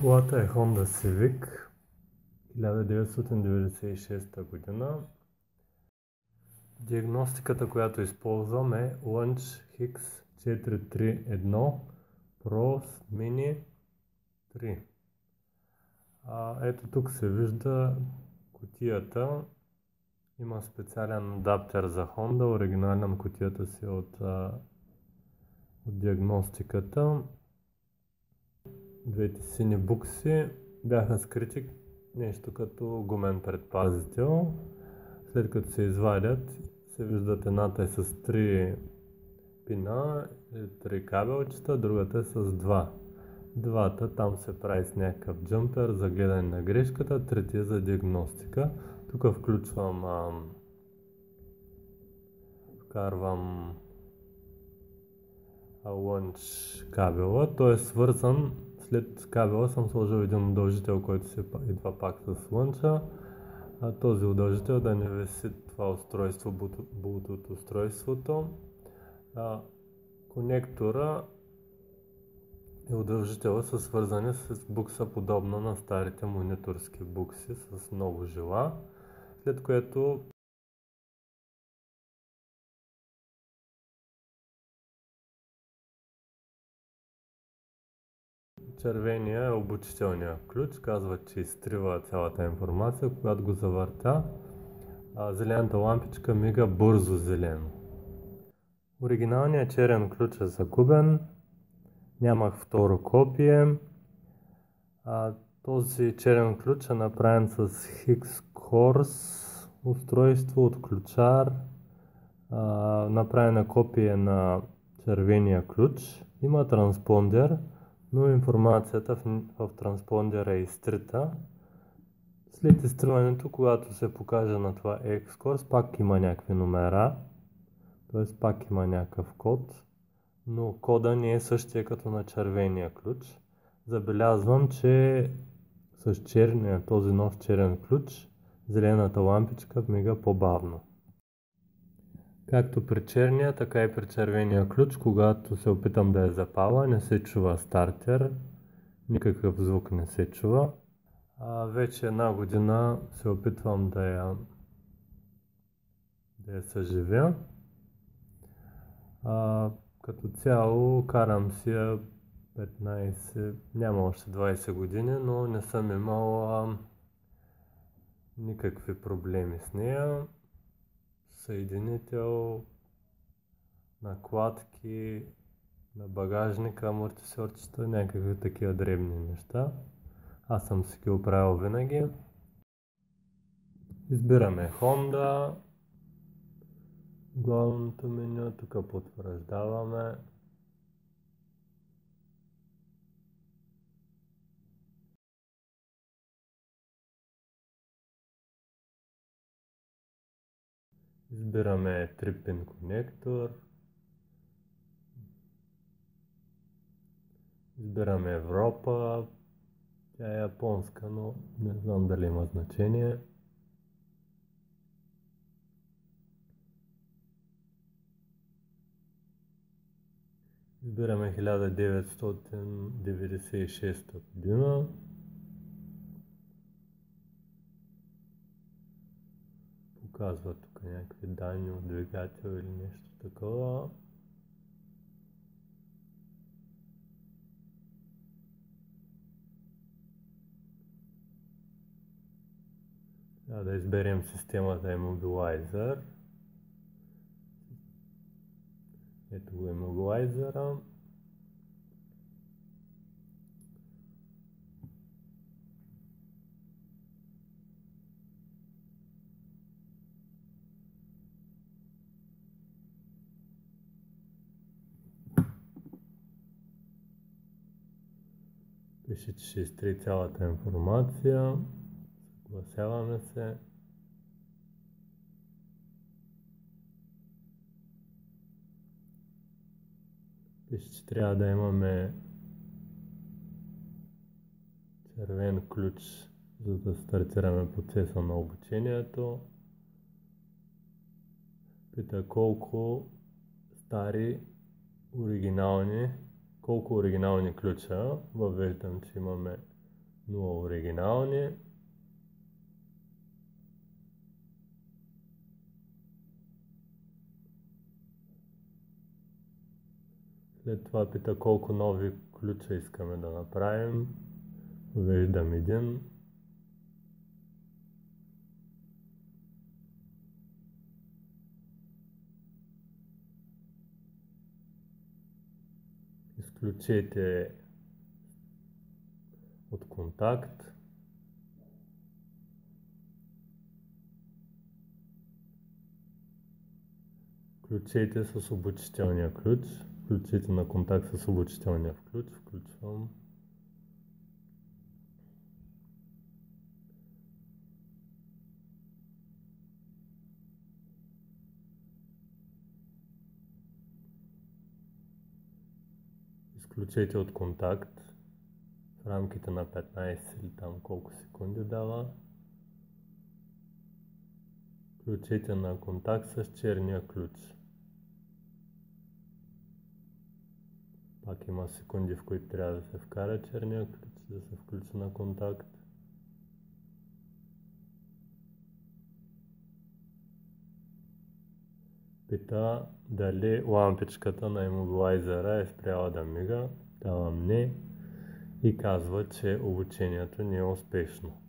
Колата е Honda Civic 1996 година. Диагностиката, която използвам е Launch X431 Pro Mini 3. Ето тук се вижда кутията. Има специален адаптер за Honda, оригинален кутията си от диагностиката. Двете сини букси бяха скрити нещо като гумен предпазител. След като се извадят, се виждат, едната е с 3 пина или 3 кабелчета, другата е с 2. Двата там се прави с някакъв джъмпер за гледане на грешката, третия за диагностика. Тук вкарвам лънч кабела, той е свързан. След кабела съм сложил един удължител, който се идва пак с лънча. Този удължител да не виси това устройство, Bluetooth устройството. Конектора и удължителя са свързани с букса, подобна на старите мониторски букси с много жила, след което червения е обучителния ключ, казва, че изтрива цялата информация. Когато го завърта, зелената лампичка мига бързо зелено. Оригиналният черен ключ е загубен, нямах второ копие. Този черен ключ е направен с Hexcors устройство от ключар. Направена копия на червения ключ. Има транспондер, но информацията в транспондера е изтрита. След изтриването, когато се покаже на това Hexcors, пак има някакви номера, т.е. пак има някакъв код, но кода не е същия като на червения ключ. Забелязвам, че с този нов черен ключ зелената лампичка мига по-бавно. Както при черния, така и при червения ключ, когато се опитам да я запаля, не се чува стартер, никакъв звук не се чува. Вече една година се опитвам да я съживя. Като цяло карам си я 15, няма още 20 години, но не съм имал никакви проблеми с нея. Съединител, накладки на багажника, амортисьорчета, някакви такива дребни неща. Аз съм си ги оправил винаги. Избираме Honda. Главното меню, тук потвърждаваме. Избираме 3-пин конектор. Избираме Европа. Тя е японска, но не знам дали има значение. Избираме 1996 година. Показва тук някакви данни от двигател или нещо такова. Да изберем системата Immobilizer. Ето го Immobilizer-а. Пише, че ще изтри цялата информация. Съгласяваме се. Пише, че трябва да имаме червен ключ, за да стартираме процеса на обучението. Пита колко оригинални ключа. Въвеждам, че имаме 0 оригинални. След това пита колко нови ключа искаме да направим. Виждам един. Изключете от контакт. Включете с обучителния ключ. Включете на контакт с обучителния ключ. Включвам. Изключете от контакт в рамките на 15 или там колко секунди дава. Включете на контакт с черния ключ. Пак има секунди, в които трябва да се вкара черния ключ, да се включи на контакт. Пита дали лампичката на имобилайзера е спряла да мига. Давам не и казва, че обучението не е успешно.